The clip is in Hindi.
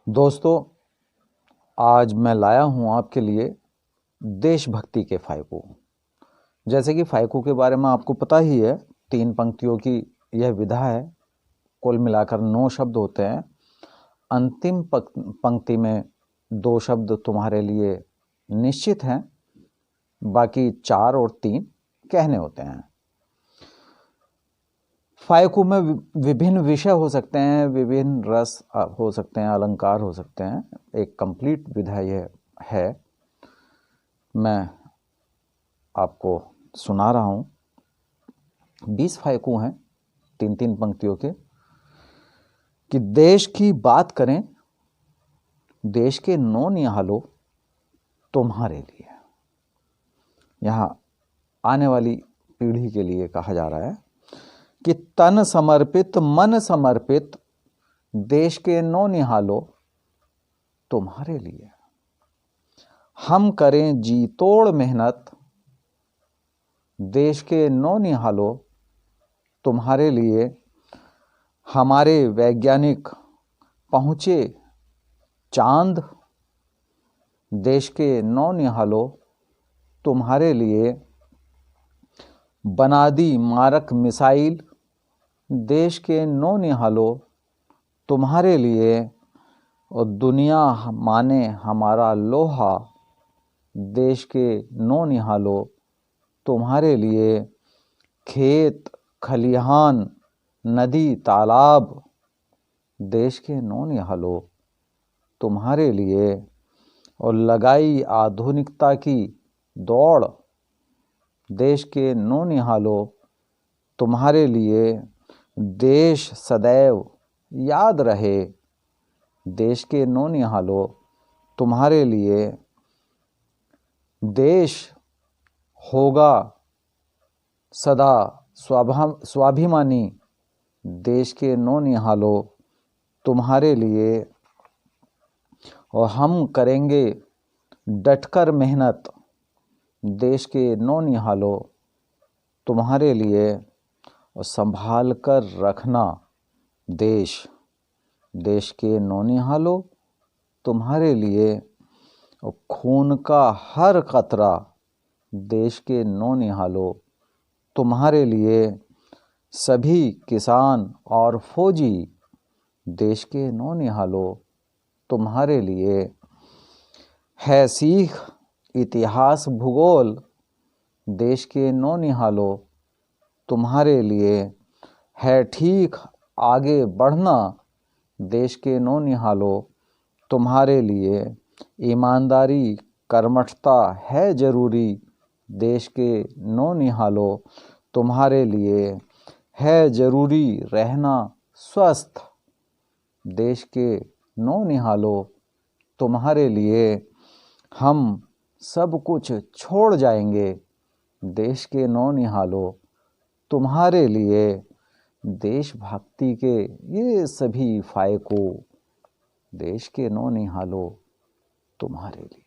दोस्तों, आज मैं लाया हूँ आपके लिए देशभक्ति के फायकू। जैसे कि फायकू के बारे में आपको पता ही है, 3 पंक्तियों की यह विधा है। कुल मिलाकर 9 शब्द होते हैं। अंतिम पंक्ति में 2 शब्द तुम्हारे लिए निश्चित हैं, बाकी 4 और 3 कहने होते हैं। फायकू में विभिन्न विषय हो सकते हैं, विभिन्न रस हो सकते हैं, अलंकार हो सकते हैं। एक कंप्लीट विधा यह है, मैं आपको सुना रहा हूँ। 20 फायकू हैं 3-3 पंक्तियों के। कि देश की बात करें, देश के नौ निहालो तुम्हारे लिए। यहाँ आने वाली पीढ़ी के लिए कहा जा रहा है कि तन समर्पित मन समर्पित देश के नौ निहालो तुम्हारे लिए। हम करें जी तोड़ मेहनत, देश के नौ निहालो तुम्हारे लिए। हमारे वैज्ञानिक पहुंचे चांद, देश के नौ निहालो तुम्हारे लिए। बना दी मारक मिसाइल, देश के नौ निहालो तुम्हारे लिए। और दुनिया माने हमारा लोहा, देश के नौ निहालो तुम्हारे लिए। खेत खलिहान नदी तालाब, देश के नौ निहालो तुम्हारे लिए। और लगाई आधुनिकता की दौड़, देश के नौ निहालो तुम्हारे लिए। देश सदैव याद रहे, देश के नौ निहालो तुम्हारे लिए। देश होगा सदा स्वाभिमानी, देश के नौ निहालो तुम्हारे लिए। और हम करेंगे डटकर मेहनत, देश के नौ निहालो तुम्हारे लिए। और संभाल कर रखना देश, देश के नौ निहालो तुम्हारे लिए। और खून का हर कतरा, देश के नौ निहालो तुम्हारे लिए। सभी किसान और फौजी, देश के नौ निहालो तुम्हारे लिए। है सीख इतिहास भूगोल, देश के नौ निहालो तुम्हारे लिए। है ठीक आगे बढ़ना, देश के नौ निहालो तुम्हारे लिए। ईमानदारी कर्मठता है जरूरी, देश के नौ निहालो तुम्हारे लिए। है जरूरी रहना स्वस्थ, देश के नौ निहालो तुम्हारे लिए। हम सब कुछ छोड़ जाएंगे, देश के नौ निहालो तुम्हारे लिए। देशभक्ति के ये सभी फायकू, देश के नौ निहालो तुम्हारे लिए।